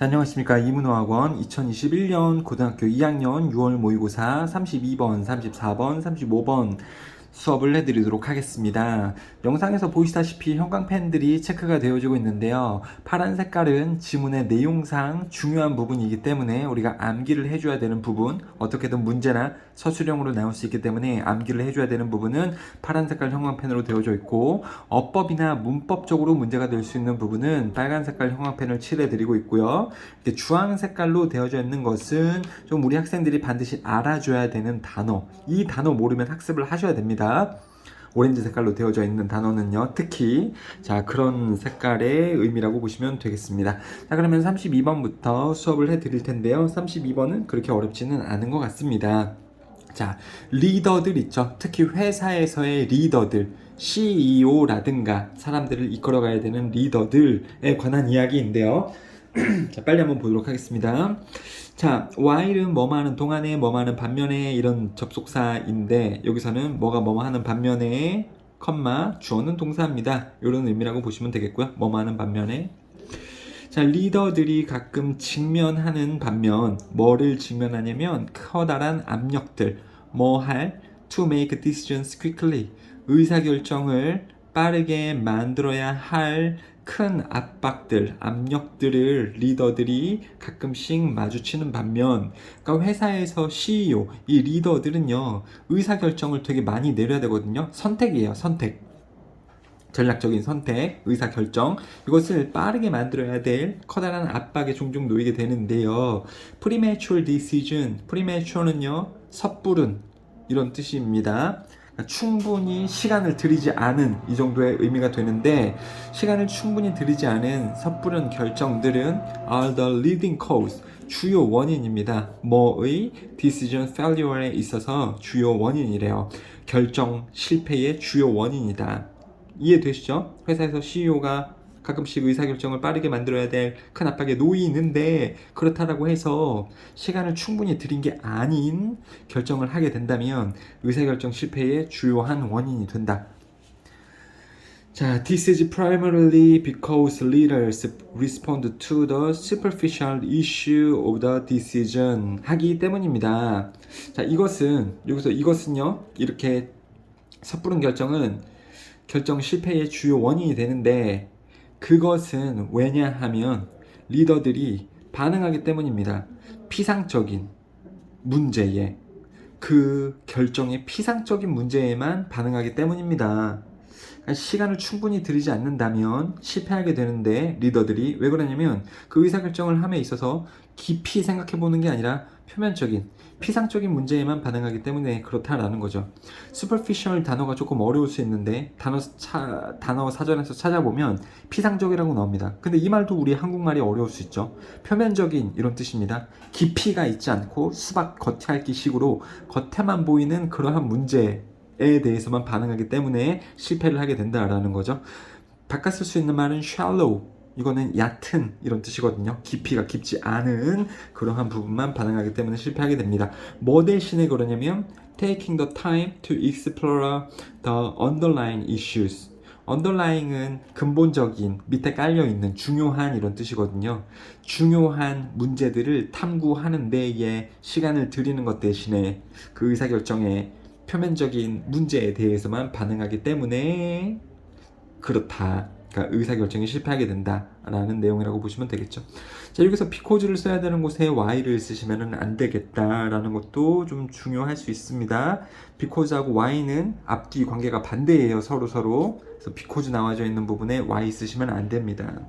자, 안녕하십니까. 이문호학원 2021년 고등학교 2학년 6월 모의고사 32번, 34번, 35번 수업을 해드리도록 하겠습니다. 영상에서 보시다시피 형광펜들이 체크가 되어지고 있는데요. 파란 색깔은 지문의 내용상 중요한 부분이기 때문에 우리가 암기를 해줘야 되는 부분, 어떻게든 문제나 서술형으로 나올 수 있기 때문에 암기를 해줘야 되는 부분은 파란 색깔 형광펜으로 되어져 있고, 어법이나 문법적으로 문제가 될 수 있는 부분은 빨간 색깔 형광펜을 칠해드리고 있고요. 이렇게 주황 색깔로 되어져 있는 것은 좀 우리 학생들이 반드시 알아줘야 되는 단어, 이 단어 모르면 학습을 하셔야 됩니다. 오렌지 색깔로 되어져 있는 단어는요, 특히 자 그런 색깔의 의미라고 보시면 되겠습니다. 자, 그러면 32번부터 수업을 해드릴 텐데요. 32번은 그렇게 어렵지는 않은 것 같습니다. 자, 리더들 있죠. 특히 회사에서의 리더들, CEO라든가 사람들을 이끌어가야 되는 리더들에 관한 이야기인데요. 자, 빨리 한번 보도록 하겠습니다. 자, while은 뭐뭐 하는 동안에, 뭐뭐 하는 반면에 이런 접속사인데, 여기서는 뭐가 뭐뭐 하는 반면에, 컴마, 주어는 동사입니다. 이런 의미라고 보시면 되겠고요. 뭐뭐 하는 반면에. 자, 리더들이 가끔 직면하는 반면, 뭐를 직면하냐면 커다란 압력들, 뭐 할, to make decisions quickly, 의사결정을 빠르게 만들어야 할 큰 압박들, 압력들을 리더들이 가끔씩 마주치는 반면, 그러니까 회사에서 CEO, 이 리더들은요, 의사결정을 되게 많이 내려야 되거든요. 선택이에요, 선택. 전략적인 선택, 의사결정, 이것을 빠르게 만들어야 될 커다란 압박에 종종 놓이게 되는데요. premature decision, premature는요, 섣부른 이런 뜻입니다. 그러니까 충분히 시간을 들이지 않은 이 정도의 의미가 되는데, 시간을 충분히 들이지 않은 섣부른 결정들은 are the leading cause, 주요 원인입니다. 뭐의 decision failure에 있어서 주요 원인이래요. 결정 실패의 주요 원인이다. 이해되시죠? 회사에서 CEO가 가끔씩 의사결정을 빠르게 만들어야 될 큰 압박에 놓이는데, 그렇다라고 해서 시간을 충분히 들인 게 아닌 결정을 하게 된다면 의사결정 실패의 주요한 원인이 된다. 자, this is primarily because leaders respond to the superficial issue of the decision 하기 때문입니다. 자, 이것은요, 이렇게 섣부른 결정은 결정 실패의 주요 원인이 되는데, 그것은 왜냐하면 리더들이 반응하기 때문입니다. 피상적인 문제에, 그 결정의 피상적인 문제에만 반응하기 때문입니다. 그러니까 시간을 충분히 들이지 않는다면 실패하게 되는데, 리더들이 왜 그러냐면 그 의사결정을 함에 있어서 깊이 생각해보는 게 아니라 표면적인, 피상적인 문제에만 반응하기 때문에 그렇다라는 거죠. superficial 단어가 조금 어려울 수 있는데 단어 사전에서 찾아보면 피상적이라고 나옵니다. 근데 이 말도 우리 한국말이 어려울 수 있죠. 표면적인 이런 뜻입니다. 깊이가 있지 않고 수박 겉핥기 식으로 겉에만 보이는 그러한 문제에 대해서만 반응하기 때문에 실패를 하게 된다라는 거죠. 바꿔 쓸 수 있는 말은 shallow, 이거는 얕은 이런 뜻이거든요. 깊이가 깊지 않은 그러한 부분만 반응하기 때문에 실패하게 됩니다. 뭐 대신에 그러냐면 taking the time to explore the underlying issues. underlying은 근본적인, 밑에 깔려있는 중요한 이런 뜻이거든요. 중요한 문제들을 탐구하는 데에 시간을 들이는 것 대신에 그 의사결정에 표면적인 문제에 대해서만 반응하기 때문에 그렇다. 그러니까 의사결정이 실패하게 된다라는 내용이라고 보시면 되겠죠. 자, 여기서 because를 써야 되는 곳에 why를 쓰시면 안 되겠다라는 것도 좀 중요할 수 있습니다. because하고 why는 앞뒤 관계가 반대예요. 서로. 그래서 because 나와져 있는 부분에 why 쓰시면 안 됩니다.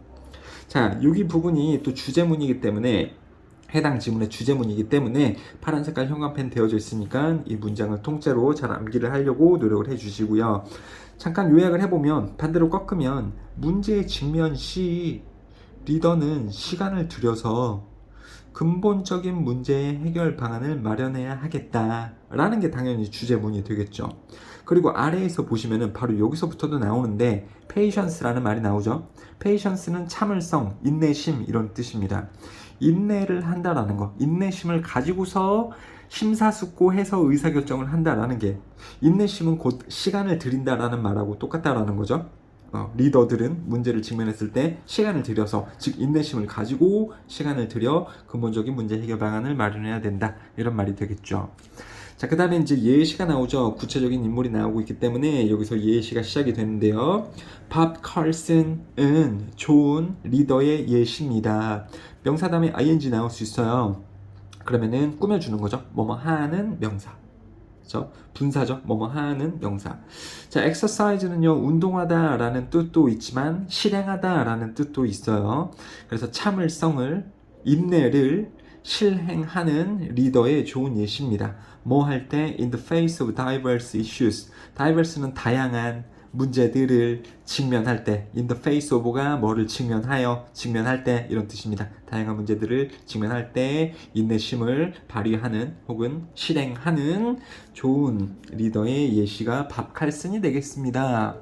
자, 여기 부분이 또 주제문이기 때문에, 해당 지문의 주제문이기 때문에 파란 색깔 형광펜 되어져 있으니까 이 문장을 통째로 잘 암기를 하려고 노력을 해주시고요. 잠깐 요약을 해보면, 반대로 꺾으면 문제의 직면 시 리더는 시간을 들여서 근본적인 문제의 해결 방안을 마련해야 하겠다라는 게 당연히 주제문이 되겠죠. 그리고 아래에서 보시면은 바로 여기서부터도 나오는데 patience라는 말이 나오죠. patience는 참을성, 인내심 이런 뜻입니다. 인내를 한다라는 거, 인내심을 가지고서 심사숙고해서 의사결정을 한다라는 게, 인내심은 곧 시간을 들인다라는 말하고 똑같다라는 거죠. 리더들은 문제를 직면했을 때 시간을 들여서, 즉 인내심을 가지고 시간을 들여 근본적인 문제 해결 방안을 마련해야 된다, 이런 말이 되겠죠. 자, 그 다음에 이제 예시가 나오죠. 구체적인 인물이 나오고 있기 때문에 여기서 예시가 시작이 되는데요. 밥 칼슨은 좋은 리더의 예시입니다. 명사 다음에 ing 나올 수 있어요. 그러면은 꾸며주는 거죠. 뭐뭐 하는 명사. 그렇죠? 분사죠. 뭐뭐 하는 명사. 자, exercise는요, 운동하다 라는 뜻도 있지만 실행하다 라는 뜻도 있어요. 그래서 참을성을, 인내를 실행하는 리더의 좋은 예시입니다. 뭐 할 때? In the face of diverse issues. diverse는 다양한 문제들을 직면할 때, in the face of가 뭐를 직면하여, 직면할 때, 이런 뜻입니다. 다양한 문제들을 직면할 때 인내심을 발휘하는 혹은 실행하는 좋은 리더의 예시가 밥 칼슨이 되겠습니다.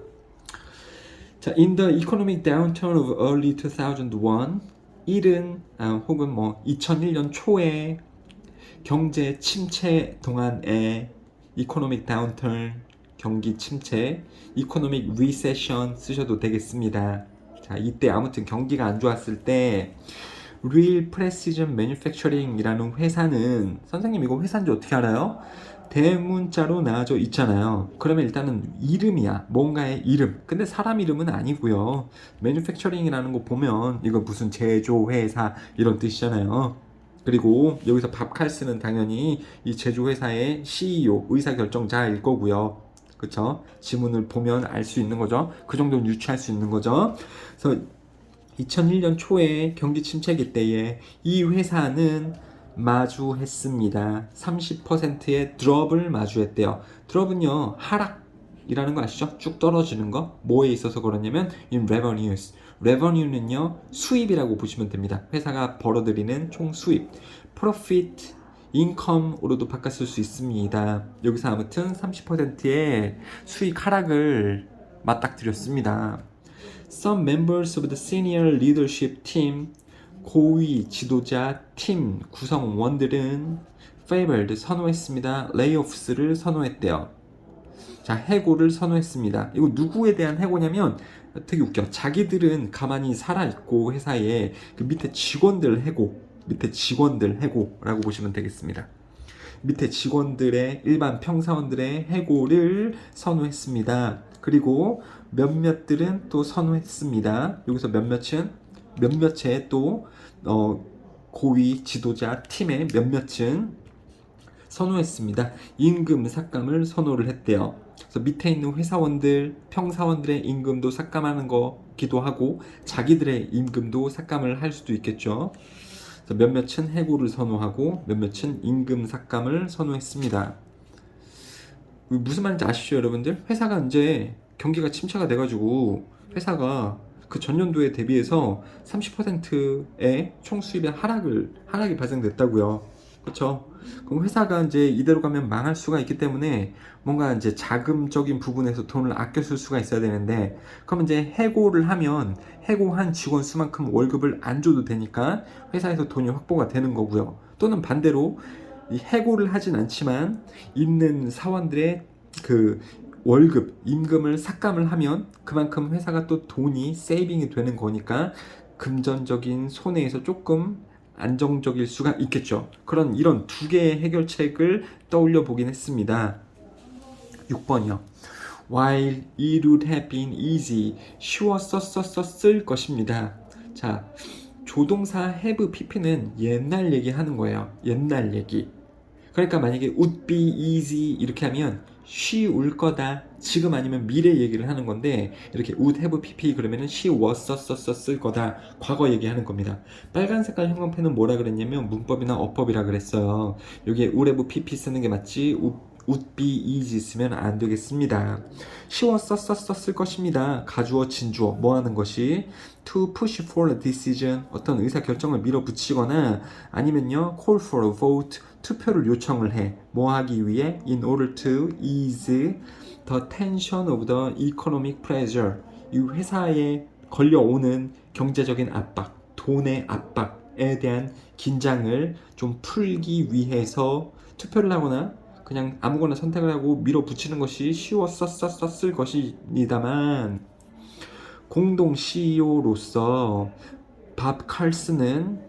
자, in the economic downturn of early 2001, 이른 혹은 2001년 초에 경제 침체 동안에 economic downturn, 경기 침체, economic recession 쓰셔도 되겠습니다. 자, 이때 아무튼 경기가 안 좋았을 때 Real Precision Manufacturing이라는 회사는, 선생님 이거 회사인지 어떻게 알아요? 대문자로 나와져 있잖아요. 그러면 일단은 이름이야. 뭔가의 이름. 근데 사람 이름은 아니고요. Manufacturing이라는 거 보면 이거 무슨 제조회사 이런 뜻이잖아요. 그리고 여기서 밥 칼스는 당연히 이 제조회사의 CEO, 의사결정자일 거고요. 그쵸? 지문을 보면 알 수 있는 거죠. 그 정도는 유추할 수 있는 거죠. 그래서 2001년 초에 경기 침체기 때에 이 회사는 마주했습니다. 30%의 드롭을 마주했대요. 드롭은요, 하락이라는 거 아시죠? 쭉 떨어지는 거. 뭐에 있어서 그러냐면 in revenues. revenue는요, 수입이라고 보시면 됩니다. 회사가 벌어들이는 총 수입. profit, income으로도 바꿨을 수 있습니다. 여기서 아무튼 30%의 수익 하락을 맞닥뜨렸습니다. Some members of the senior leadership team, 고위 지도자 팀 구성원들은 favored, 선호했습니다. layoffs를 선호했대요. 자, 해고를 선호했습니다. 이거 누구에 대한 해고냐면 되게 웃겨. 자기들은 가만히 살아있고 회사에 그 밑에 직원들 해고라고 보시면 되겠습니다. 밑에 직원들의, 일반 평사원들의 해고를 선호했습니다. 그리고 몇몇들은 또 선호했습니다. 여기서 몇몇의 또 고위 지도자 팀의 몇몇은 선호했습니다. 임금 삭감을 선호를 했대요. 그래서 밑에 있는 회사원들, 평사원들의 임금도 삭감하는 거기도 하고 자기들의 임금도 삭감을 할 수도 있겠죠. 그래서 몇몇은 해고를 선호하고 몇몇은 임금 삭감을 선호했습니다. 무슨 말인지 아시죠, 여러분들? 회사가 이제 경기가 침체가 돼가지고 회사가 그 전년도에 대비해서 30%의 총 수입의 하락이 발생됐다고요. 그렇죠? 그럼 회사가 이제 이대로 가면 망할 수가 있기 때문에 뭔가 이제 자금적인 부분에서 돈을 아껴 쓸 수가 있어야 되는데, 그럼 이제 해고를 하면 해고한 직원 수만큼 월급을 안 줘도 되니까 회사에서 돈이 확보가 되는 거고요. 또는 반대로 이 해고를 하진 않지만 있는 사원들의 그 월급, 임금을 삭감을 하면 그만큼 회사가 또 돈이 세이빙이 되는 거니까 금전적인 손해에서 조금 안정적일 수가 있겠죠. 이런 두 개의 해결책을 떠올려 보긴 했습니다. 6번이요. While it would have been easy, 쉬웠었을 것입니다. 자, 조동사 have pp는 옛날 얘기 하는 거예요. 옛날 얘기. 그러니까 만약에 would be easy 이렇게 하면 쉬울 거다, 지금 아니면 미래 얘기를 하는 건데, 이렇게 would have pp 그러면은 쉬웠었을 거다, 과거 얘기하는 겁니다. 빨간 색깔 형광펜은 뭐라 그랬냐면 문법이나 어법이라 그랬어요. 여기에 would have pp 쓰는 게 맞지 would be easy 쓰면 안 되겠습니다. 쉬웠었을 것입니다. 가주어 진주어 뭐 하는 것이 to push for a decision, 어떤 의사 결정을 밀어붙이거나 아니면요 call for a vote, 투표를 요청을 해. 뭐 하기 위해? in order to ease the tension of the economic pressure, 이 회사에 걸려오는 경제적인 압박, 돈의 압박에 대한 긴장을 좀 풀기 위해서 투표를 하거나 그냥 아무거나 선택을 하고 밀어붙이는 것이 쉬웠었을 것입니다만, 공동 CEO로서 밥 칼슨은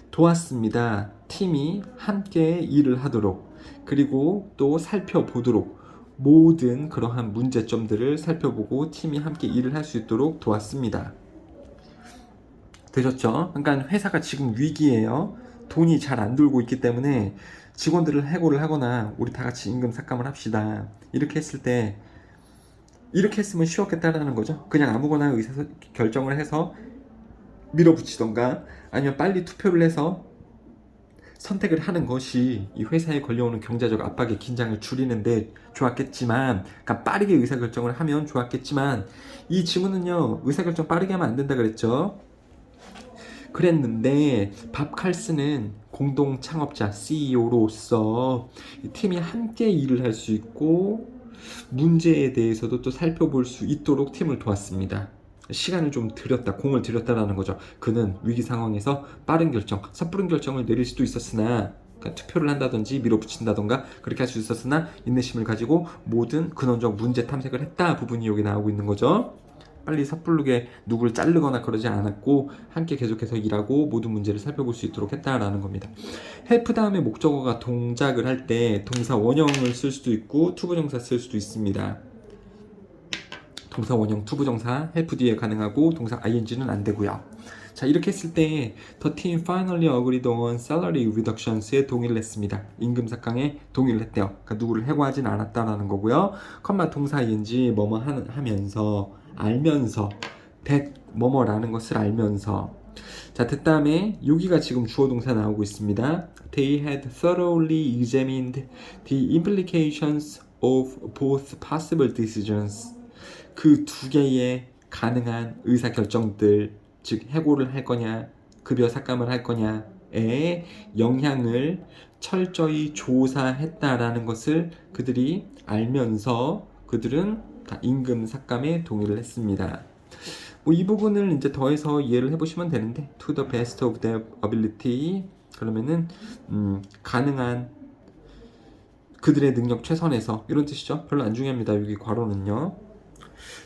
도왔습니다. 팀이 함께 일을 하도록, 그리고 또 살펴보도록, 모든 그러한 문제점들을 살펴보고 팀이 함께 일을 할 수 있도록 도왔습니다. 되셨죠? 그러니까 회사가 지금 위기예요. 돈이 잘 안 돌고 있기 때문에 직원들을 해고를 하거나 우리 다 같이 임금 삭감을 합시다. 이렇게 했을 때, 이렇게 했으면 쉬웠겠다라는 거죠. 그냥 아무거나 의사 결정을 해서 밀어붙이던가, 아니면 빨리 투표를 해서 선택을 하는 것이 이 회사에 걸려오는 경제적 압박의 긴장을 줄이는데 좋았겠지만, 그러니까 빠르게 의사결정을 하면 좋았겠지만, 이 지문은요, 의사결정 빠르게 하면 안 된다 그랬죠. 그랬는데 밥 칼슨은 공동 창업자 CEO로서 팀이 함께 일을 할 수 있고 문제에 대해서도 또 살펴볼 수 있도록 팀을 도왔습니다. 시간을 좀 들였다, 공을 들였다라는 거죠. 그는 위기 상황에서 빠른 결정, 섣부른 결정을 내릴 수도 있었으나, 그러니까 투표를 한다든지 밀어붙인다던가 그렇게 할 수 있었으나 인내심을 가지고 모든 근원적 문제 탐색을 했다 부분이 여기 나오고 있는 거죠. 빨리 섣부르게 누굴 자르거나 그러지 않았고 함께 계속해서 일하고 모든 문제를 살펴볼 수 있도록 했다라는 겁니다. 헬프 다음에 목적어가 동작을 할 때 동사 원형을 쓸 수도 있고 투부정사 쓸 수도 있습니다. 동사 원형 투부정사 헬프 뒤에 가능하고 동사 ing는 안 되고요. 자, 이렇게 했을 때 The team finally agreed on salary reductions에 동의를 했습니다. 임금 삭감에 동의를 했대요. 그러니까 누구를 해고하진 않았다라는 거고요. 컴마 동사 ing 뭐뭐 하면서, 알면서, that 뭐뭐라는 것을 알면서. 자, 그 다음에 여기가 지금 주어 동사 나오고 있습니다. They had thoroughly examined the implications of both possible decisions. 그 두 개의 가능한 의사결정들, 즉 해고를 할 거냐, 급여 삭감을 할 거냐의 영향을 철저히 조사했다라는 것을 그들이 알면서 그들은 다 임금 삭감에 동의를 했습니다. 이 부분을 이제 더해서 이해를 해보시면 되는데, to the best of their ability, 그러면은 가능한 그들의 능력 최선에서, 이런 뜻이죠. 별로 안 중요합니다. 여기 괄호는요.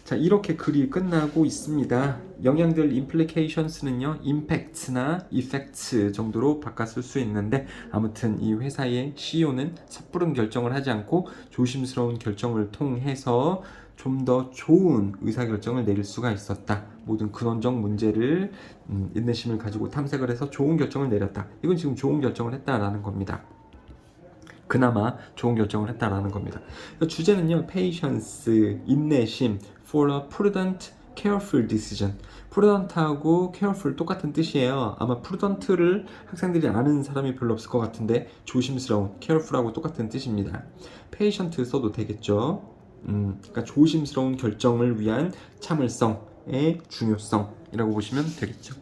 자, 이렇게 글이 끝나고 있습니다. 영향들 implications는요, impact나 effects 정도로 바꿨을 수 있는데, 아무튼 이 회사의 CEO는 섣부른 결정을 하지 않고 조심스러운 결정을 통해서 좀 더 좋은 의사결정을 내릴 수가 있었다. 모든 근원적 문제를 인내심을 가지고 탐색을 해서 좋은 결정을 내렸다. 이건 지금 좋은 결정을 했다라는 겁니다. 그나마 좋은 결정을 했다라는 겁니다. 주제는요, patience, 인내심, for a prudent, careful decision. prudent하고 careful 똑같은 뜻이에요. 아마 prudent를 학생들이 아는 사람이 별로 없을 것 같은데, 조심스러운, careful하고 똑같은 뜻입니다. patient 써도 되겠죠. 그러니까 조심스러운 결정을 위한 참을성의 중요성이라고 보시면 되겠죠.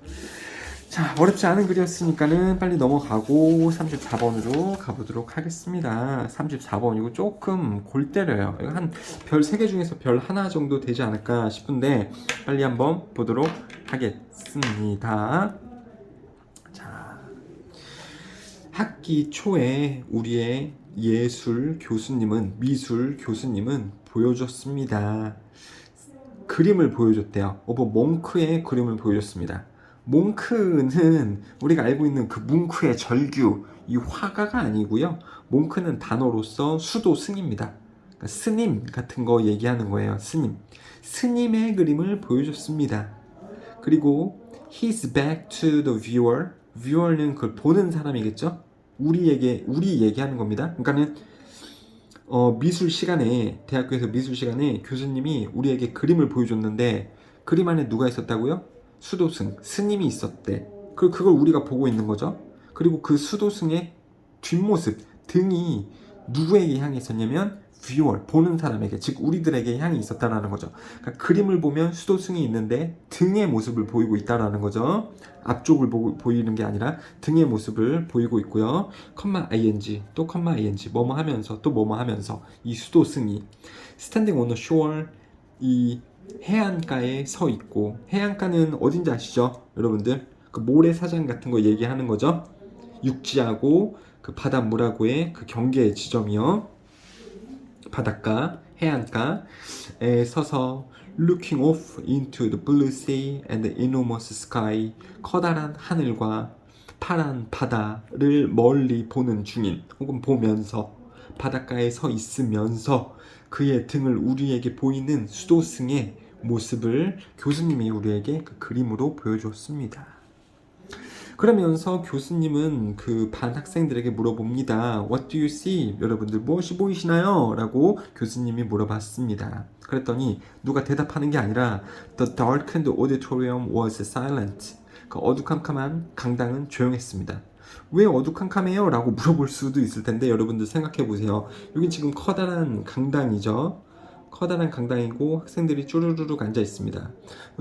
자, 어렵지 않은 글이었으니까는 빨리 넘어가고 34번으로 가보도록 하겠습니다. 34번이고 조금 골 때려요. 이거 한 별 3개 중에서 별 하나 정도 되지 않을까 싶은데 빨리 한번 보도록 하겠습니다. 자, 학기 초에 우리의 예술 교수님은, 미술 교수님은 보여줬습니다. 그림을 보여줬대요. 몽크의 그림을 보여줬습니다. 몽크는 우리가 알고 있는 그 뭉크의 절규, 이 화가가 아니고요. 몽크는 단어로서 수도승입니다. 그러니까 스님 같은 거 얘기하는 거예요. 스님의 그림을 보여줬습니다. 그리고 he's back to the viewer. viewer는 그걸 보는 사람이겠죠. 우리 얘기하는 겁니다. 그러니까는 미술 시간에, 대학교에서 미술 시간에 교수님이 우리에게 그림을 보여줬는데, 그림 안에 누가 있었다고요? 수도승, 스님이 있었대. 그걸 우리가 보고 있는 거죠. 그리고 그 수도승의 뒷모습, 등이 누구에게 향해 있었냐면 viewer, 보는 사람에게, 즉 우리들에게 향해 있었다라는 거죠. 그러니까 그림을 보면 수도승이 있는데 등의 모습을 보이고 있다라는 거죠. 앞쪽을 보이는 게 아니라 등의 모습을 보이고 있고요. 컴마 ing, 또 컴마 ing, 뭐뭐 하면서, 또 뭐뭐 하면서, 이 수도승이 standing on the shore, 이 해안가에 서 있고, 해안가는 어딘지 아시죠? 여러분들, 그 모래사장 같은 거 얘기하는 거죠. 육지하고 그 바닷물하고의 그 경계 지점이요. 바닷가, 해안가에 서서 looking off into the blue sea and the enormous sky. 커다란 하늘과 파란 바다를 멀리 보는 중인 혹은 보면서 바닷가에 서 있으면서 그의 등을 우리에게 보이는 수도승의 모습을 교수님이 우리에게 그 그림으로 보여주었습니다. 그러면서 교수님은 그 반 학생들에게 물어봅니다. What do you see? 여러분들 무엇이 보이시나요? 라고 교수님이 물어봤습니다. 그랬더니 누가 대답하는 게 아니라 The darkened auditorium was silent. 그 어두컴컴한 강당은 조용했습니다. 왜 어두컴컴해요? 라고 물어볼 수도 있을 텐데 여러분들 생각해 보세요. 여긴 지금 커다란 강당이죠. 커다란 강당이고 학생들이 쭈루루룩 앉아 있습니다.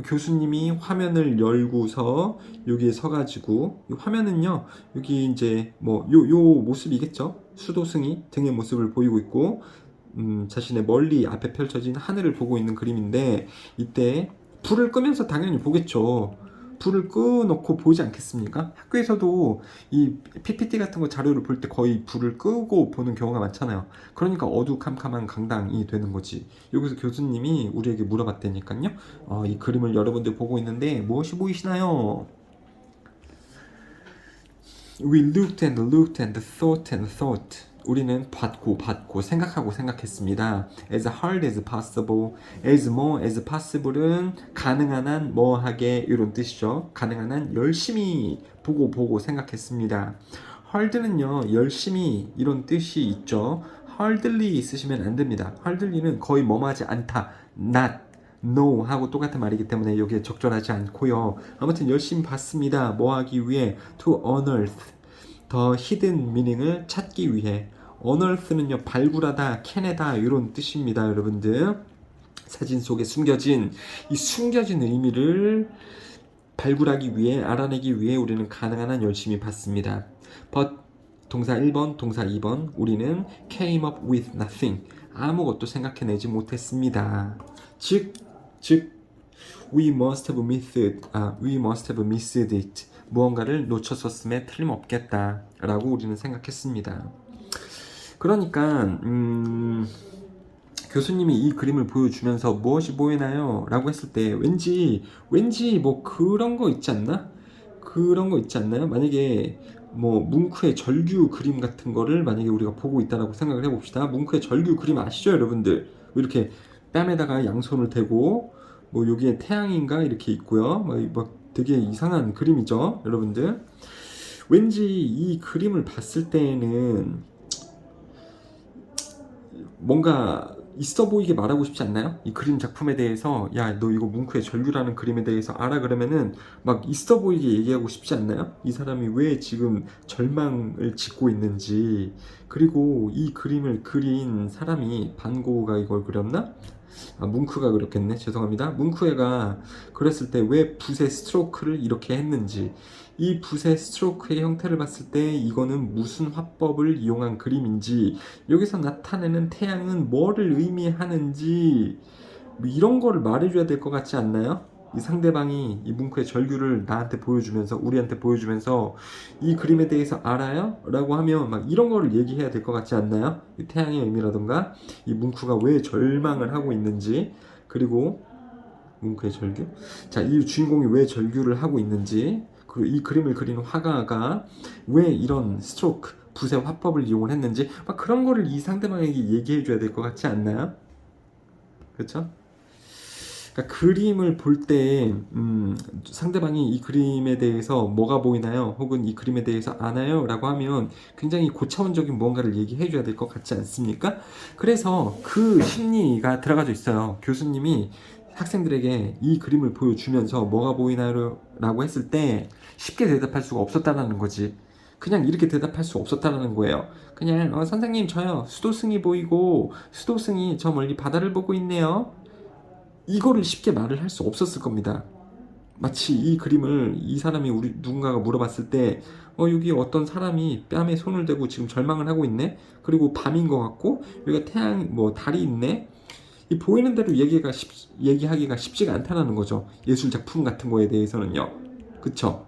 교수님이 화면을 열고서 여기에 서가지고 이 화면은요 여기 이제 뭐 요 모습이겠죠. 수도승이 등의 모습을 보이고 있고 자신의 멀리 앞에 펼쳐진 하늘을 보고 있는 그림인데 이때 불을 끄면서 당연히 보겠죠. 불을 끄놓고 보지 않겠습니까? 학교에서도 이 PPT 같은 거 자료를 볼 때 거의 불을 끄고 보는 경우가 많잖아요. 그러니까 어두컴컴한 강당이 되는 거지. 여기서 교수님이 우리에게 물어봤다니까요. 이 그림을 여러분들 보고 있는데 무엇이 보이시나요? We looked and looked and thought and thought. 우리는 봤고 생각했습니다. As hard as possible, as more as possible은 가능한 한 뭐하게 이런 뜻이죠. 가능한 한 열심히 보고 생각했습니다. hard는요 열심히 이런 뜻이 있죠. hardly 쓰시면 안 됩니다. hardly는 거의 뭐뭐하지 않다, not no 하고 똑같은 말이기 때문에 여기에 적절하지 않고요. 아무튼 열심히 봤습니다. 뭐 하기 위해? to unearth 더 hidden meaning을 찾기 위해. unearth는요 발굴하다, 캐내다 이런 뜻입니다. 여러분들 사진 속에 숨겨진 이 숨겨진 의미를 발굴하기 위해, 알아내기 위해 우리는 가능한 한 열심히 봤습니다. but 동사 1번, 동사 2번 우리는 came up with nothing 아무것도 생각해내지 못했습니다. 즉 we must have missed it 무언가를 놓쳤었음에 틀림없겠다 라고 우리는 생각했습니다. 그러니까 교수님이 이 그림을 보여주면서 무엇이 보이나요? 라고 했을 때 왠지 뭐 그런 거 있지 않나? 그런 거 있지 않나요? 만약에 뭐 뭉크의 절규 그림 같은 거를 만약에 우리가 보고 있다라고 생각을 해봅시다. 뭉크의 절규 그림 아시죠 여러분들? 이렇게 뺨에다가 양손을 대고 뭐 여기에 태양인가 이렇게 있고요. 막 되게 이상한 그림이죠 여러분들. 왠지 이 그림을 봤을 때에는 뭔가 있어 보이게 말하고 싶지 않나요? 이 그림 작품에 대해서 야 너 이거 뭉크의 절규라는 그림에 대해서 알아 그러면은 막 있어 보이게 얘기하고 싶지 않나요? 이 사람이 왜 지금 절망을 짓고 있는지. 그리고 이 그림을 그린 사람이 반 고흐가 이걸 그렸나? 뭉크가 그렸겠네. 죄송합니다. 뭉크가 그랬을 때 왜 붓의 스트로크를 이렇게 했는지, 이 붓의 스트로크의 형태를 봤을 때 이거는 무슨 화법을 이용한 그림인지, 여기서 나타내는 태양은 뭐를 의미하는지 뭐 이런 거를 말해줘야 될 것 같지 않나요? 이 상대방이 이 뭉크의 절규를 나한테 보여주면서, 우리한테 보여주면서 이 그림에 대해서 알아요? 라고 하면 막 이런 거를 얘기해야 될 것 같지 않나요? 이 태양의 의미라던가 이 뭉크가 왜 절망을 하고 있는지, 그리고 뭉크의 절규? 자, 이 주인공이 왜 절규를 하고 있는지, 그리고 이 그림을 그린 화가가 왜 이런 스트로크, 붓의 화법을 이용을 했는지 막 그런 거를 이 상대방에게 얘기해 줘야 될 것 같지 않나요? 그렇죠? 그러니까 그림을 볼 때 상대방이 이 그림에 대해서 뭐가 보이나요? 혹은 이 그림에 대해서 아나요? 라고 하면 굉장히 고차원적인 무언가를 얘기해 줘야 될 것 같지 않습니까? 그래서 그 심리가 들어가져 있어요. 교수님이 학생들에게 이 그림을 보여주면서 뭐가 보이나요? 라고 했을 때 쉽게 대답할 수가 없었다는 거지. 그냥 이렇게 대답할 수 없었다는 거예요. 그냥 선생님 저요 수도승이 보이고 수도승이 저 멀리 바다를 보고 있네요. 이거를 쉽게 말을 할 수 없었을 겁니다. 마치 이 그림을 이 사람이 누군가가 물어봤을 때 여기 어떤 사람이 뺨에 손을 대고 지금 절망을 하고 있네. 그리고 밤인 것 같고 여기가 태양 달이 있네. 이 보이는 대로 얘기하기가 쉽지가 않다는 거죠. 예술 작품 같은 거에 대해서는요. 그쵸?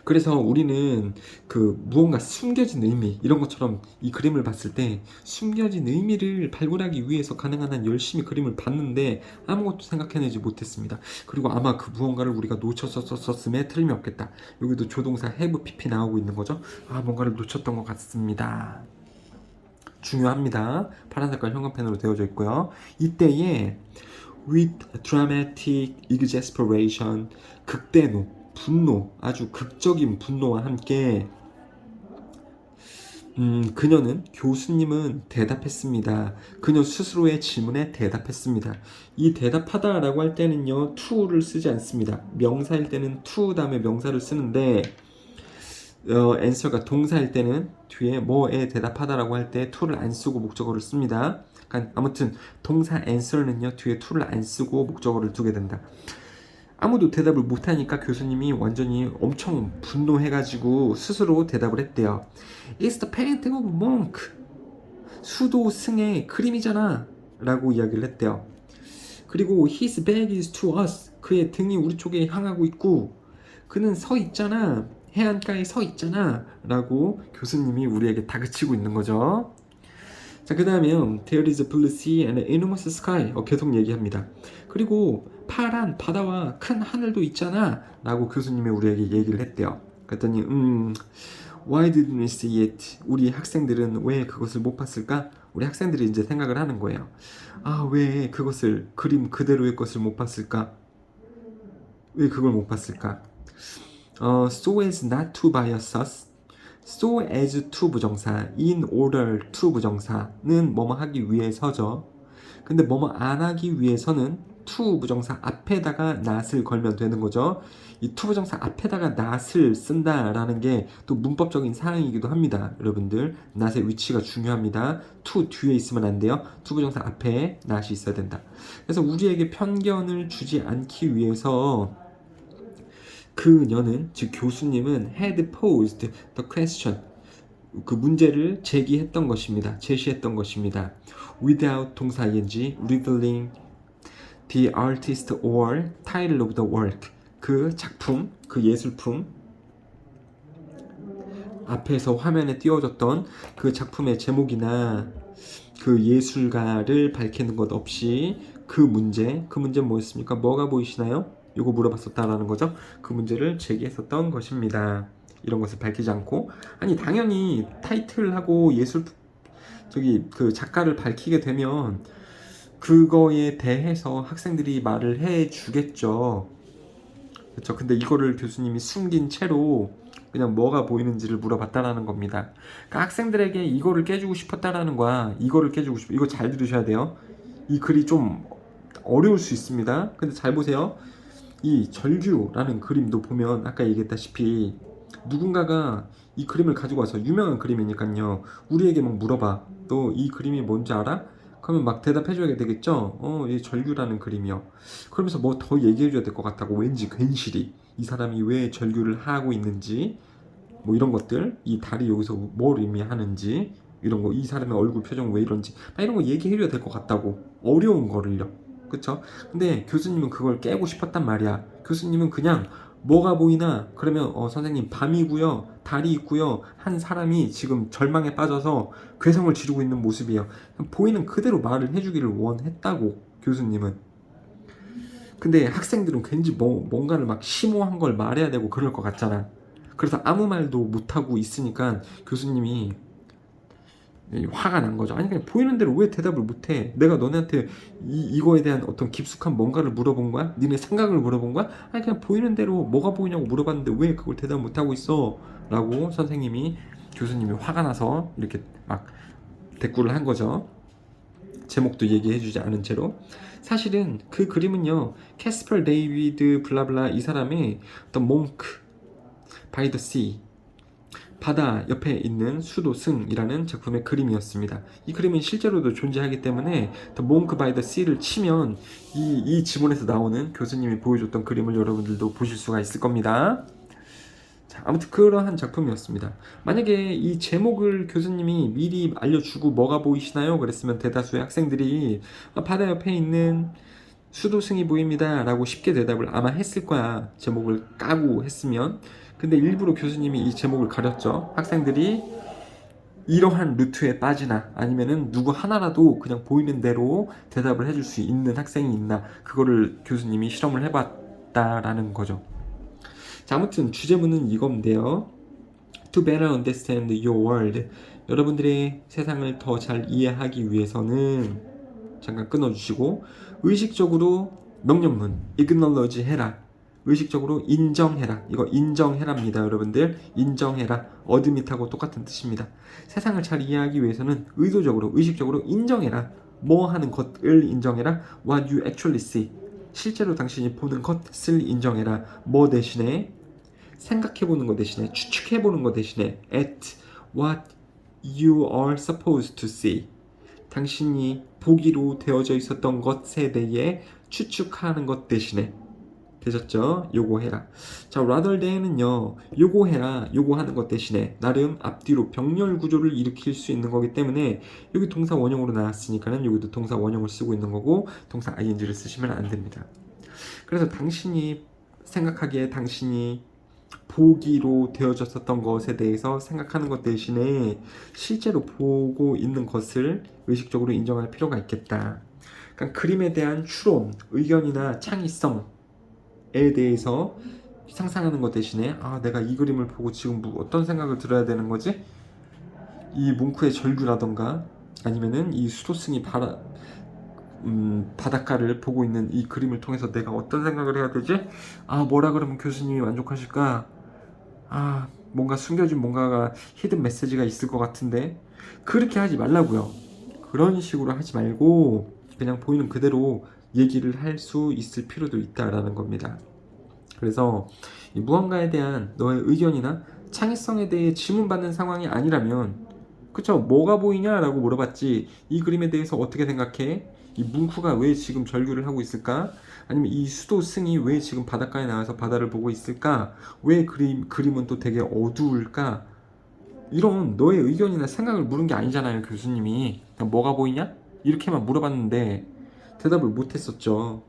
그래서 우리는 그 무언가 숨겨진 의미 이런 것처럼 이 그림을 봤을 때 숨겨진 의미를 발굴하기 위해서 가능한 한 열심히 그림을 봤는데 아무것도 생각해내지 못했습니다. 그리고 아마 그 무언가를 우리가 놓쳤었음에 틀림이 없겠다. 여기도 조동사 have pp 나오고 있는 거죠. 뭔가를 놓쳤던 것 같습니다. 중요합니다. 파란 색깔 형광펜으로 되어져 있고요. 이때에 with dramatic exasperation, 극대노, 분노, 아주 극적인 분노와 함께 그녀는 교수님은 대답했습니다. 그녀 스스로의 질문에 대답했습니다. 이 대답하다라고 할 때는요, to를 쓰지 않습니다. 명사일 때는 to 다음에 명사를 쓰는데 answer가 동사일 때는 뒤에 뭐에 대답하다라고 할 때 to를 안 쓰고 목적어를 씁니다. 그러니까 아무튼 동사 answer는요, 뒤에 to를 안 쓰고 목적어를 두게 된다. 아무도 대답을 못하니까 교수님이 완전히 엄청 분노해가지고 스스로 대답을 했대요. It's the painting of a monk. 수도 승의 그림이잖아 라고 이야기를 했대요. 그리고 his back is to us. 그의 등이 우리 쪽에 향하고 있고 그는 서 있잖아. 해안가에 서 있잖아 라고 교수님이 우리에게 다그치고 있는 거죠. 자, 그 다음에 There is a blue sea and an enormous sky. 계속 얘기합니다. 그리고 파란 바다와 큰 하늘도 있잖아 라고 교수님이 우리에게 얘기를 했대요. 그랬더니 Why didn't we see it? 우리 학생들은 왜 그것을 못 봤을까? 우리 학생들이 이제 생각을 하는 거예요. 왜 그것을 그림 그대로의 것을 못 봤을까? 왜 그걸 못 봤을까? So as not to bias us. So as to 부정사, in order to 부정사는 뭐뭐 하기 위해서죠. 근데 뭐뭐 안 하기 위해서는 to 부정사 앞에다가 not을 걸면 되는 거죠. 이 to 부정사 앞에다가 not을 쓴다라는 게 또 문법적인 사항이기도 합니다. 여러분들, not의 위치가 중요합니다. to 뒤에 있으면 안 돼요. to 부정사 앞에 not이 있어야 된다. 그래서 우리에게 편견을 주지 않기 위해서 그녀는, 즉 교수님은 had posed the question, 그 문제를 제기했던 것입니다. 제시했던 것입니다. without 동사 ing, revealing the artist or title of the work, 그 작품, 그 예술품, 앞에서 화면에 띄워졌던 그 작품의 제목이나 그 예술가를 밝히는 것 없이 그 문제는 뭐였습니까? 뭐가 보이시나요? 이거 물어봤었다라는 거죠. 그 문제를 제기했었던 것입니다. 이런 것을 밝히지 않고, 아니 당연히 타이틀하고 그 작가를 밝히게 되면 그거에 대해서 학생들이 말을 해주겠죠. 그렇죠. 근데 이거를 교수님이 숨긴 채로 그냥 뭐가 보이는지를 물어봤다라는 겁니다. 그러니까 학생들에게 이거를 깨주고 싶었다라는 거야. 이거를 깨주고 싶어. 이거 잘 들으셔야 돼요. 이 글이 좀 어려울 수 있습니다. 근데 잘 보세요. 이 절규라는 그림도 보면 아까 얘기했다시피 누군가가 이 그림을 가지고 와서, 유명한 그림이니까요, 우리에게 막 물어봐. 너 이 그림이 뭔지 알아? 그러면 막 대답해줘야 되겠죠? 이 절규라는 그림이요. 그러면서 뭐 더 얘기해줘야 될 것 같다고, 왠지 괜시리 이 사람이 왜 절규를 하고 있는지, 뭐 이런 것들, 이 달이 여기서 뭘 의미하는지, 이런 거, 이 사람의 얼굴 표정 왜 이런지, 이런 거 얘기해줘야 될 것 같다고. 어려운 거를요. 그쵸? 근데 교수님은 그걸 깨고 싶었단 말이야. 교수님은 그냥 뭐가 보이나? 그러면 선생님 밤이고요, 달이 있고요, 한 사람이 지금 절망에 빠져서 괴성을 지르고 있는 모습이에요. 보이는 그대로 말을 해주기를 원했다고, 교수님은. 근데 학생들은 왠지 뭔가를 막 심오한 걸 말해야 되고 그럴 것 같잖아. 그래서 아무 말도 못하고 있으니까 교수님이 화가 난 거죠. 아니 그냥 보이는 대로 왜 대답을 못해? 내가 너네한테 이거에 대한 어떤 깊숙한 뭔가를 물어본 거야? 니네 생각을 물어본 거야? 아니 그냥 보이는 대로 뭐가 보이냐고 물어봤는데 왜 그걸 대답 못하고 있어? 라고 교수님이 화가 나서 이렇게 막 대꾸를 한 거죠. 제목도 얘기해주지 않은 채로. 사실은 그 그림은요, 캐스퍼 데이비드 블라블라 이 사람의 The Monk by the Sea, 바다 옆에 있는 수도 승이라는 작품의 그림이었습니다. 이 그림은 실제로도 존재하기 때문에 The Monk by the Sea를 치면 이 지문에서 나오는 교수님이 보여줬던 그림을 여러분들도 보실 수가 있을 겁니다. 자, 아무튼 그러한 작품이었습니다. 만약에 이 제목을 교수님이 미리 알려주고 뭐가 보이시나요? 그랬으면 대다수의 학생들이 바다 옆에 있는 수도승이 보입니다 라고 쉽게 대답을 아마 했을 거야. 제목을 까고 했으면. 근데 일부러 교수님이 이 제목을 가렸죠. 학생들이 이러한 루트에 빠지나 아니면은 누구 하나라도 그냥 보이는 대로 대답을 해줄 수 있는 학생이 있나, 그거를 교수님이 실험을 해봤다라는 거죠. 자, 아무튼 주제문은 이건데요. To better understand your world. 여러분들의 세상을 더 잘 이해하기 위해서는, 잠깐 끊어주시고, 의식적으로 명령문 acknowledge 해라. 의식적으로 인정해라. 이거 인정해랍니다. 여러분들 인정해라. 어드밋하고 똑같은 뜻입니다. 세상을 잘 이해하기 위해서는 의도적으로 의식적으로 인정해라. 뭐 하는 것을 인정해라. What you actually see. 실제로 당신이 보는 것을 인정해라. 뭐 대신에? 생각해보는 것 대신에, 추측해보는 것 대신에 at what you are supposed to see. 당신이 보기로 되어져 있었던 것에 대해 추측하는 것 대신에. 되셨죠? 요거 해라. 자, rather than은요, 요거 해라, 요거 하는 것 대신에 나름 앞뒤로 병렬 구조를 일으킬 수 있는 거기 때문에 여기 동사 원형으로 나왔으니까는 여기도 동사 원형을 쓰고 있는 거고 동사 ing를 쓰시면 안 됩니다. 그래서 당신이 생각하기에 당신이 보기로 되어졌었던 것에 대해서 생각하는 것 대신에 실제로 보고 있는 것을 의식적으로 인정할 필요가 있겠다. 그러니까 그림에 대한 추론, 의견이나 창의성에 대해서 상상하는 것 대신에, 아, 내가 이 그림을 보고 지금 어떤 생각을 들어야 되는 거지? 이 뭉크의 절규라던가 아니면은 이 수도승이 바닷가를 보고 있는 이 그림을 통해서 내가 어떤 생각을 해야 되지? 아, 뭐라 그러면 교수님이 만족하실까? 아, 뭔가 숨겨진 뭔가가 히든 메시지가 있을 것 같은데. 그렇게 하지 말라고요. 그런 식으로 하지 말고 그냥 보이는 그대로 얘기를 할 수 있을 필요도 있다라는 겁니다. 그래서 이 무언가에 대한 너의 의견이나 창의성에 대해 질문받는 상황이 아니라면, 그쵸? 뭐가 보이냐라고 물어봤지, 이 그림에 대해서 어떻게 생각해? 이 뭉크가 왜 지금 절규를 하고 있을까? 아니면 이 수도 승이 왜 지금 바닷가에 나와서 바다를 보고 있을까? 왜 그림은 또 되게 어두울까? 이런 너의 의견이나 생각을 물은 게 아니잖아요, 교수님이. 그냥 뭐가 보이냐? 이렇게만 물어봤는데 대답을 못했었죠.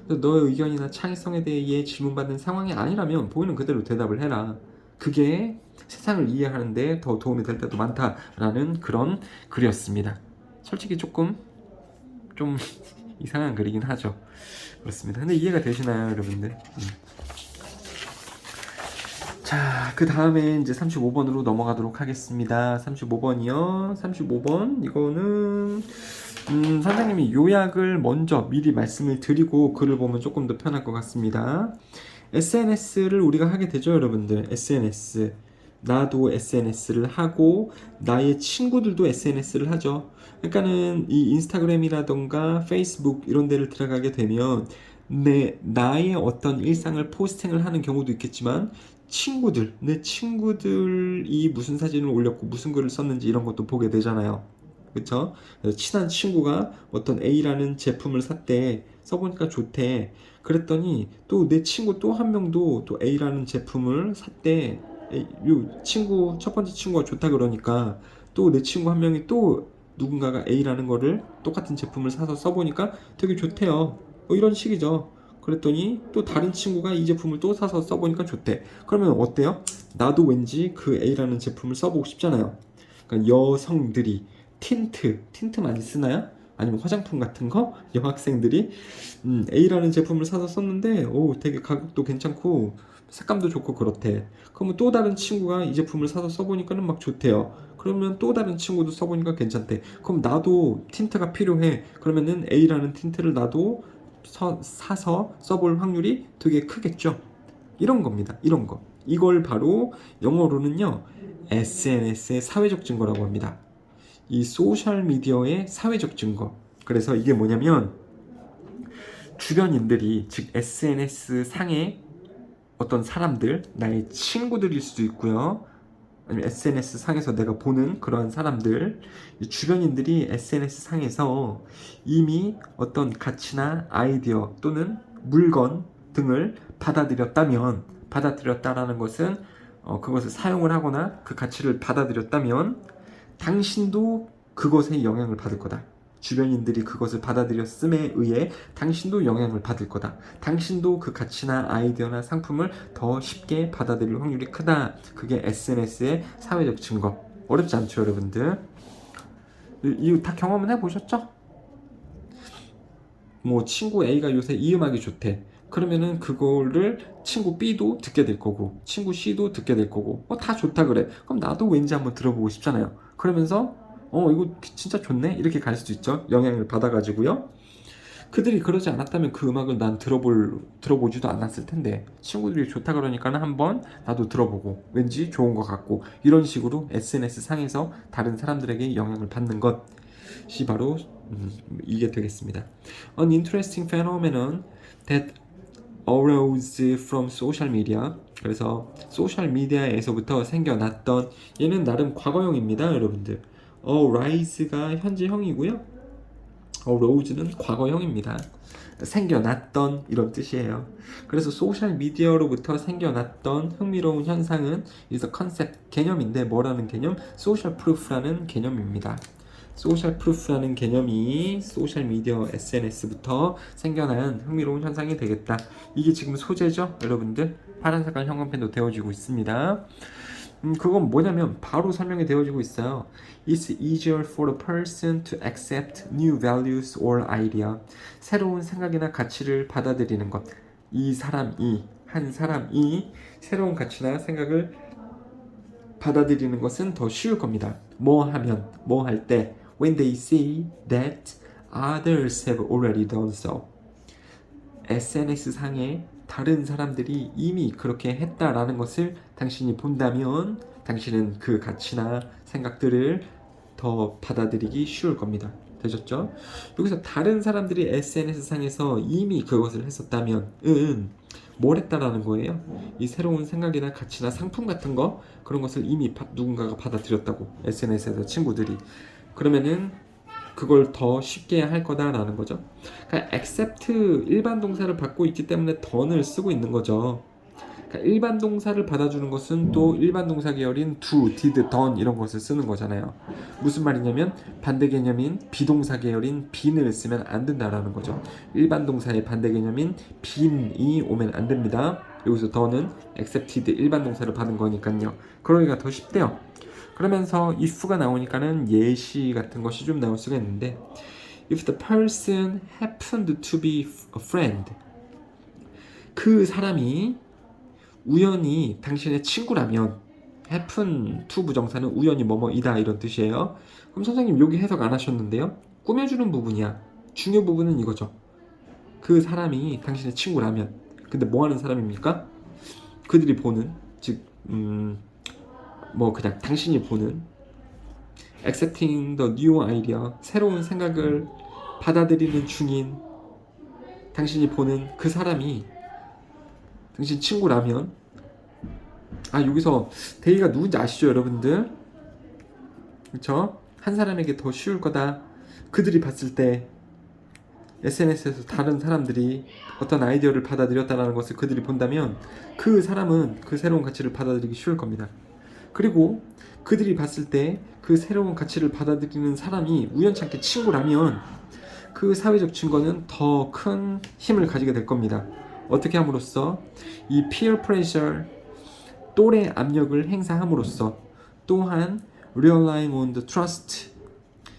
그래서 너의 의견이나 창의성에 대해 질문받는 상황이 아니라면 보이는 그대로 대답을 해라. 그게 세상을 이해하는데 더 도움이 될 때도 많다라는 그런 글이었습니다. 솔직히 조금 좀 이상한 글이긴 하죠. 그렇습니다. 근데 이해가 되시나요, 여러분들? 자, 그 다음에 이제 35번으로 넘어가도록 하겠습니다. 35번이요. 35번 이거는 선생님이 요약을 먼저 미리 말씀을 드리고 글을 보면 조금 더 편할 것 같습니다. SNS를 우리가 하게 되죠, 여러분들. SNS. 나도 SNS를 하고 나의 친구들도 SNS를 하죠. 그러니까는 이 인스타그램이라던가 페이스북 이런 데를 들어가게 되면 나의 어떤 일상을 포스팅을 하는 경우도 있겠지만 내 친구들이 무슨 사진을 올렸고 무슨 글을 썼는지 이런 것도 보게 되잖아요. 그쵸? 그래서 친한 친구가 어떤 A라는 제품을 샀대. 써보니까 좋대. 그랬더니 또 내 친구 또 한 명도 또 A라는 제품을 샀대. 요 친구, 첫 번째 친구가 좋다 그러니까 또 내 친구 한 명이 또 누군가가 A라는 거를 똑같은 제품을 사서 써보니까 되게 좋대요. 이런 식이죠. 그랬더니 또 다른 친구가 이 제품을 또 사서 써보니까 좋대. 그러면 어때요? 나도 왠지 그 A라는 제품을 써보고 싶잖아요. 그러니까 여성들이 틴트 많이 쓰나요? 아니면 화장품 같은 거? 여학생들이 A라는 제품을 사서 썼는데 되게 가격도 괜찮고 색감도 좋고 그렇대. 그러면 또 다른 친구가 이 제품을 사서 써보니까는 막 좋대요. 그러면 또 다른 친구도 써보니까 괜찮대. 그럼 나도 틴트가 필요해. 그러면은 A라는 틴트를 나도 사서 써볼 확률이 되게 크겠죠. 이런 겁니다. 이런 거. 이걸 바로 영어로는요, SNS의 사회적 증거라고 합니다. 이 소셜미디어의 사회적 증거. 그래서 이게 뭐냐면 주변인들이, 즉 SNS 상의 어떤 사람들, 나의 친구들일 수도 있고요, 아니면 SNS 상에서 내가 보는 그러한 사람들, 주변인들이 SNS 상에서 이미 어떤 가치나 아이디어 또는 물건 등을 받아들였다라는 것은 그것을 사용을 하거나 그 가치를 받아들였다면 당신도 그것에 영향을 받을 거다. 주변인들이 그것을 받아들였음에 의해 당신도 영향을 받을 거다. 당신도 그 가치나 아이디어나 상품을 더 쉽게 받아들일 확률이 크다. 그게 SNS의 사회적 증거. 어렵지 않죠, 여러분들? 이거 다 경험은 해보셨죠? 뭐 친구 A가 요새 이 음악이 좋대. 그러면은 그거를 친구 B도 듣게 될 거고 친구 C도 듣게 될 거고 다 좋다 그래. 그럼 나도 왠지 한번 들어보고 싶잖아요. 그러면서 이거 진짜 좋네 이렇게 갈 수도 있죠. 영향을 받아가지고요. 그들이 그러지 않았다면 그 음악을 난 들어보지도 않았을 텐데 친구들이 좋다 그러니까는 한번 나도 들어보고 왠지 좋은 것 같고 이런 식으로 SNS 상에서 다른 사람들에게 영향을 받는 것이 바로 이게 되겠습니다. An interesting phenomenon that arose from social media. 그래서 소셜 미디어에서부터 생겨났던 얘는 나름 과거형입니다, 여러분들. rise가 현재형이고요. rose는 과거형입니다. 생겨났던 이런 뜻이에요. 그래서 소셜 미디어로부터 생겨났던 흥미로운 현상은 is a concept 개념인데 뭐라는 개념? social proof라는 개념입니다. 소셜 프루프라는 개념이 소셜 미디어 SNS부터 생겨난 흥미로운 현상이 되겠다. 이게 지금 소재죠, 여러분들. 파란 색깔 형광펜도 되어지고 있습니다. 그건 뭐냐면 바로 설명이 되어지고 있어요. It's easier for a person to accept new values or idea. 새로운 생각이나 가치를 받아들이는 것. 한 사람이 새로운 가치나 생각을 받아들이는 것은 더 쉬울 겁니다. 뭐 할 때 when they see that others have already done so. SNS 상에 다른 사람들이 이미 그렇게 했다라는 것을 당신이 본다면 당신은 그 가치나 생각들을 더 받아들이기 쉬울 겁니다. 되셨죠? 여기서 다른 사람들이 SNS 상에서 이미 그것을 했었다면 뭘 했다라는 거예요? 이 새로운 생각이나 가치나 상품 같은 거 그런 것을 이미 누군가가 받아들였다고 SNS에서 친구들이 그러면은 그걸 더 쉽게 할 거다라는 거죠. 그러니까 accept 일반 동사를 받고 있기 때문에 done을 쓰고 있는 거죠. 그러니까 일반 동사를 받아주는 것은 또 일반 동사 계열인 do, did, done 이런 것을 쓰는 거잖아요. 무슨 말이냐면 반대 개념인 비동사 계열인 bene을 쓰면 안 된다라는 거죠. 일반 동사의 반대 개념인 bene이 오면 안 됩니다. 여기서 done은 accepted 일반 동사를 받은 거니까요. 그러기가 더 쉽대요. 그러면서 if가 나오니까는 예시 같은 것이 좀 나올 수가 있는데 if the person happened to be a friend 그 사람이 우연히 당신의 친구라면 happen to 부정사는 우연히 뭐뭐이다 이런 뜻이에요. 그럼 선생님 여기 해석 안 하셨는데요. 꾸며주는 부분이야. 중요 부분은 이거죠. 그 사람이 당신의 친구라면 근데 뭐 하는 사람입니까? 그들이 보는 즉 그냥 당신이 보는 accepting the new idea 새로운 생각을 받아들이는 중인 당신이 보는 그 사람이 당신 친구라면 여기서 대의가 누군지 아시죠 여러분들? 그쵸? 한 사람에게 더 쉬울 거다. 그들이 봤을 때 SNS에서 다른 사람들이 어떤 아이디어를 받아들였다는 것을 그들이 본다면 그 사람은 그 새로운 가치를 받아들이기 쉬울 겁니다. 그리고 그들이 봤을 때 그 새로운 가치를 받아들이는 사람이 우연찮게 친구라면 그 사회적 증거는 더 큰 힘을 가지게 될 겁니다. 어떻게 함으로써 이 peer pressure 또래 압력을 행사함으로써 또한 relying on the trust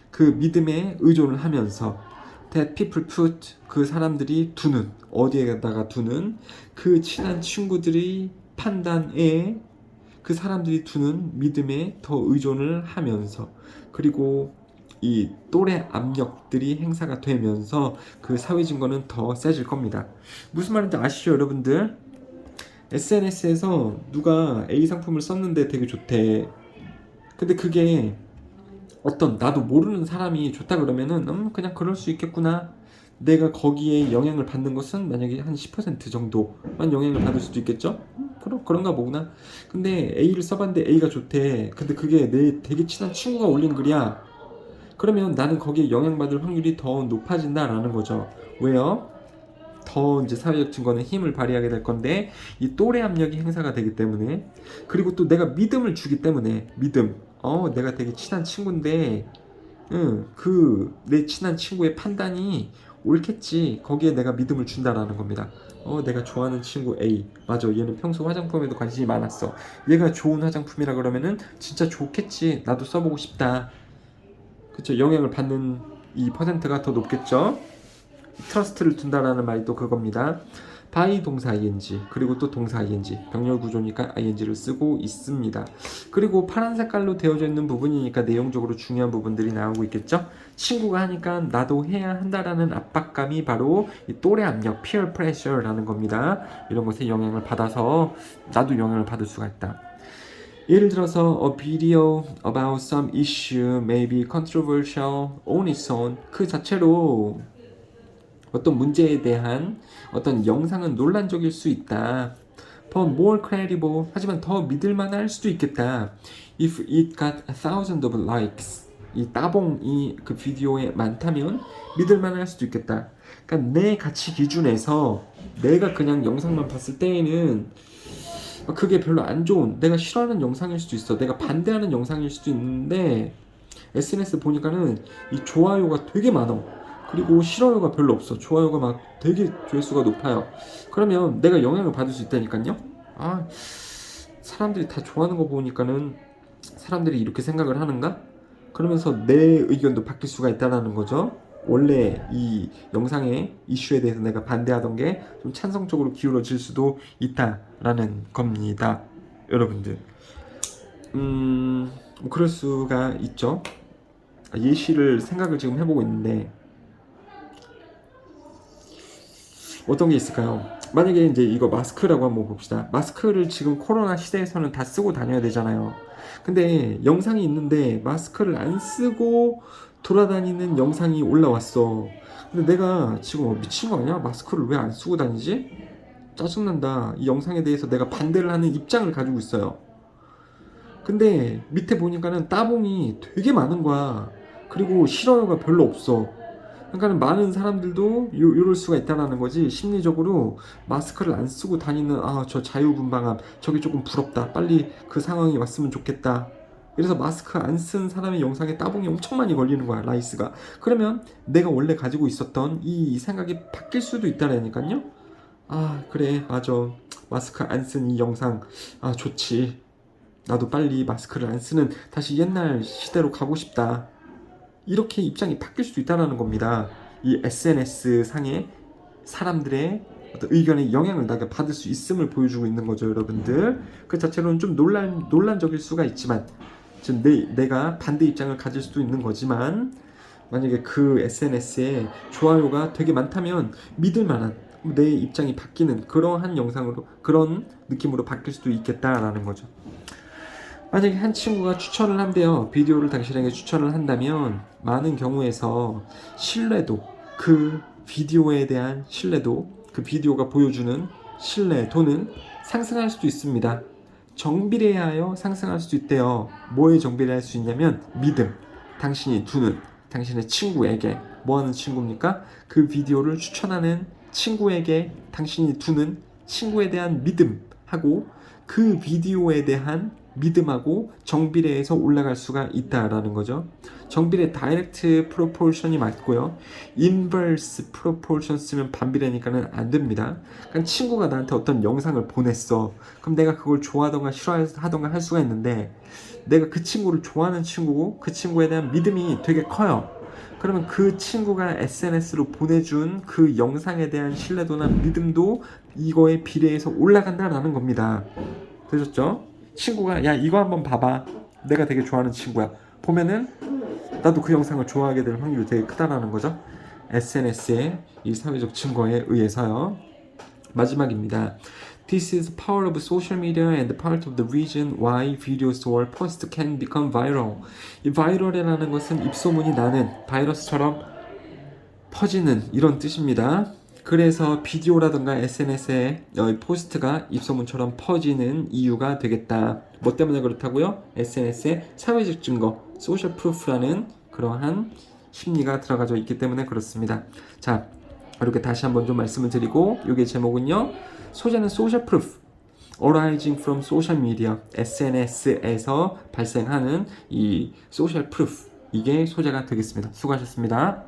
그 믿음에 의존을 하면서 that people put 그 사람들이 두는 어디에다가 두는 그 친한 친구들이 판단에 그 사람들이 두는 믿음에 더 의존을 하면서 그리고 이 또래 압력들이 행사가 되면서 그 사회 증거는 더 세질 겁니다. 무슨 말인지 아시죠 여러분들? SNS에서 누가 A 상품을 썼는데 되게 좋대. 근데 그게 어떤 나도 모르는 사람이 좋다 그러면은 그냥 그럴 수 있겠구나. 내가 거기에 영향을 받는 것은 만약에 한 10% 정도만 영향을 받을 수도 있겠죠? 그런가 보구나. 근데 A를 써봤는데 A가 좋대. 근데 그게 내 되게 친한 친구가 올린 글이야. 그러면 나는 거기에 영향받을 확률이 더 높아진다라는 거죠. 왜요? 더 이제 사회적 증거는 힘을 발휘하게 될 건데 이 또래 압력이 행사가 되기 때문에 그리고 또 내가 믿음을 주기 때문에 믿음. 내가 되게 친한 친구인데 그 내 친한 친구의 판단이 옳겠지. 거기에 내가 믿음을 준다라는 겁니다. 내가 좋아하는 친구 A. 맞아. 얘는 평소 화장품에도 관심이 많았어. 얘가 좋은 화장품이라 그러면은 진짜 좋겠지. 나도 써보고 싶다. 그쵸? 영향을 받는 이 퍼센트가 더 높겠죠? 트러스트를 둔다라는 말이 또 그겁니다. by 동사 ing 그리고 또 동사 ing 병렬 구조니까 ing를 쓰고 있습니다. 그리고 파란 색깔로 되어져 있는 부분이니까 내용적으로 중요한 부분들이 나오고 있겠죠. 친구가 하니까 나도 해야 한다라는 압박감이 바로 이 또래 압력 peer pressure라는 겁니다. 이런 것에 영향을 받아서 나도 영향을 받을 수가 있다. 예를 들어서 a video about some issue may be controversial on its own 그 자체로 어떤 문제에 대한 어떤 영상은 논란적일 수 있다. But more credible 하지만 더 믿을만할 수도 있겠다. If it got thousands of likes 이 따봉이 그 비디오에 많다면 믿을만할 수도 있겠다. 그러니까 내 가치 기준에서 내가 그냥 영상만 봤을 때에는 그게 별로 안 좋은 내가 싫어하는 영상일 수도 있어. 내가 반대하는 영상일 수도 있는데 SNS 보니까는 이 좋아요가 되게 많아. 그리고 싫어요가 별로 없어. 좋아요가 막 되게 조회수가 높아요. 그러면 내가 영향을 받을 수 있다니까요. 사람들이 다 좋아하는 거 보니까는 사람들이 이렇게 생각을 하는가? 그러면서 내 의견도 바뀔 수가 있다는 거죠. 원래 이 영상의 이슈에 대해서 내가 반대하던 게 좀 찬성적으로 기울어질 수도 있다라는 겁니다. 여러분들. 그럴 수가 있죠. 예시를 생각을 지금 해보고 있는데 어떤 게 있을까요? 만약에 이제 이거 마스크라고 한번 봅시다. 마스크를 지금 코로나 시대에서는 다 쓰고 다녀야 되잖아요. 근데 영상이 있는데 마스크를 안 쓰고 돌아다니는 영상이 올라왔어. 근데 내가 지금 미친 거 아니야? 마스크를 왜 안 쓰고 다니지? 짜증난다. 이 영상에 대해서 내가 반대를 하는 입장을 가지고 있어요. 근데 밑에 보니까는 따봉이 되게 많은 거야. 그리고 싫어요가 별로 없어. 그러니까 많은 사람들도 이럴 수가 있다는 거지. 심리적으로 마스크를 안 쓰고 다니는 저 자유분방함 저게 조금 부럽다. 빨리 그 상황이 왔으면 좋겠다. 그래서 마스크 안 쓴 사람의 영상에 따봉이 엄청 많이 걸리는 거야. 라이스가. 그러면 내가 원래 가지고 있었던 이 생각이 바뀔 수도 있다라니까요. 그래 맞아. 마스크 안 쓴 이 영상 좋지. 나도 빨리 마스크를 안 쓰는 다시 옛날 시대로 가고 싶다. 이렇게 입장이 바뀔 수도 있다는 겁니다. 이 SNS 상의 사람들의 어떤 의견에 영향을 나게 받을 수 있음을 보여주고 있는 거죠, 여러분들. 그 자체로는 좀 논란적일 수가 있지만, 즉 내가 반대 입장을 가질 수도 있는 거지만, 만약에 그 SNS에 좋아요가 되게 많다면 믿을 만한 내 입장이 바뀌는 그러한 영상으로 그런 느낌으로 바뀔 수도 있겠다라는 거죠. 만약에 한 친구가 추천을 한대요. 비디오를 당신에게 추천을 한다면 많은 경우에서 신뢰도, 그 비디오에 대한 신뢰도, 그 비디오가 보여주는 신뢰도는 상승할 수도 있습니다. 정비례하여 상승할 수도 있대요. 뭐에 정비례할 수 있냐면 믿음. 당신이 두는 당신의 친구에게 뭐 하는 친구입니까? 그 비디오를 추천하는 친구에게 당신이 두는 친구에 대한 믿음하고 그 비디오에 대한 믿음하고 정비례해서 올라갈 수가 있다라는 거죠. 정비례 다이렉트 프로포션이 맞고요. 인버스 프로포션 쓰면 반비례니까는 안 됩니다. 그러니까 친구가 나한테 어떤 영상을 보냈어. 그럼 내가 그걸 좋아하던가 싫어하던가 할 수가 있는데 내가 그 친구를 좋아하는 친구고 그 친구에 대한 믿음이 되게 커요. 그러면 그 친구가 SNS로 보내준 그 영상에 대한 신뢰도나 믿음도 이거에 비례해서 올라간다라는 겁니다. 되셨죠? 친구가 야 이거 한번 봐봐. 내가 되게 좋아하는 친구야. 보면은 나도 그 영상을 좋아하게 될 확률이 되게 크다라는 거죠. SNS의 이 사회적 증거에 의해서요. 마지막입니다. This is power of social media and part of the reason why videos or posts can become viral. 이 바이럴이라는 것은 입소문이 나는 바이러스처럼 퍼지는 이런 뜻입니다. 그래서 비디오라든가 SNS에 포스트가 입소문처럼 퍼지는 이유가 되겠다. 뭐 때문에 그렇다고요? SNS의 사회적 증거, 소셜 프루프라는 그러한 심리가 들어가져 있기 때문에 그렇습니다. 자, 이렇게 다시 한번 좀 말씀을 드리고 이게 제목은요. 소재는 소셜 프루프, arising from social media, SNS에서 발생하는 이 소셜 프루프 이게 소재가 되겠습니다. 수고하셨습니다.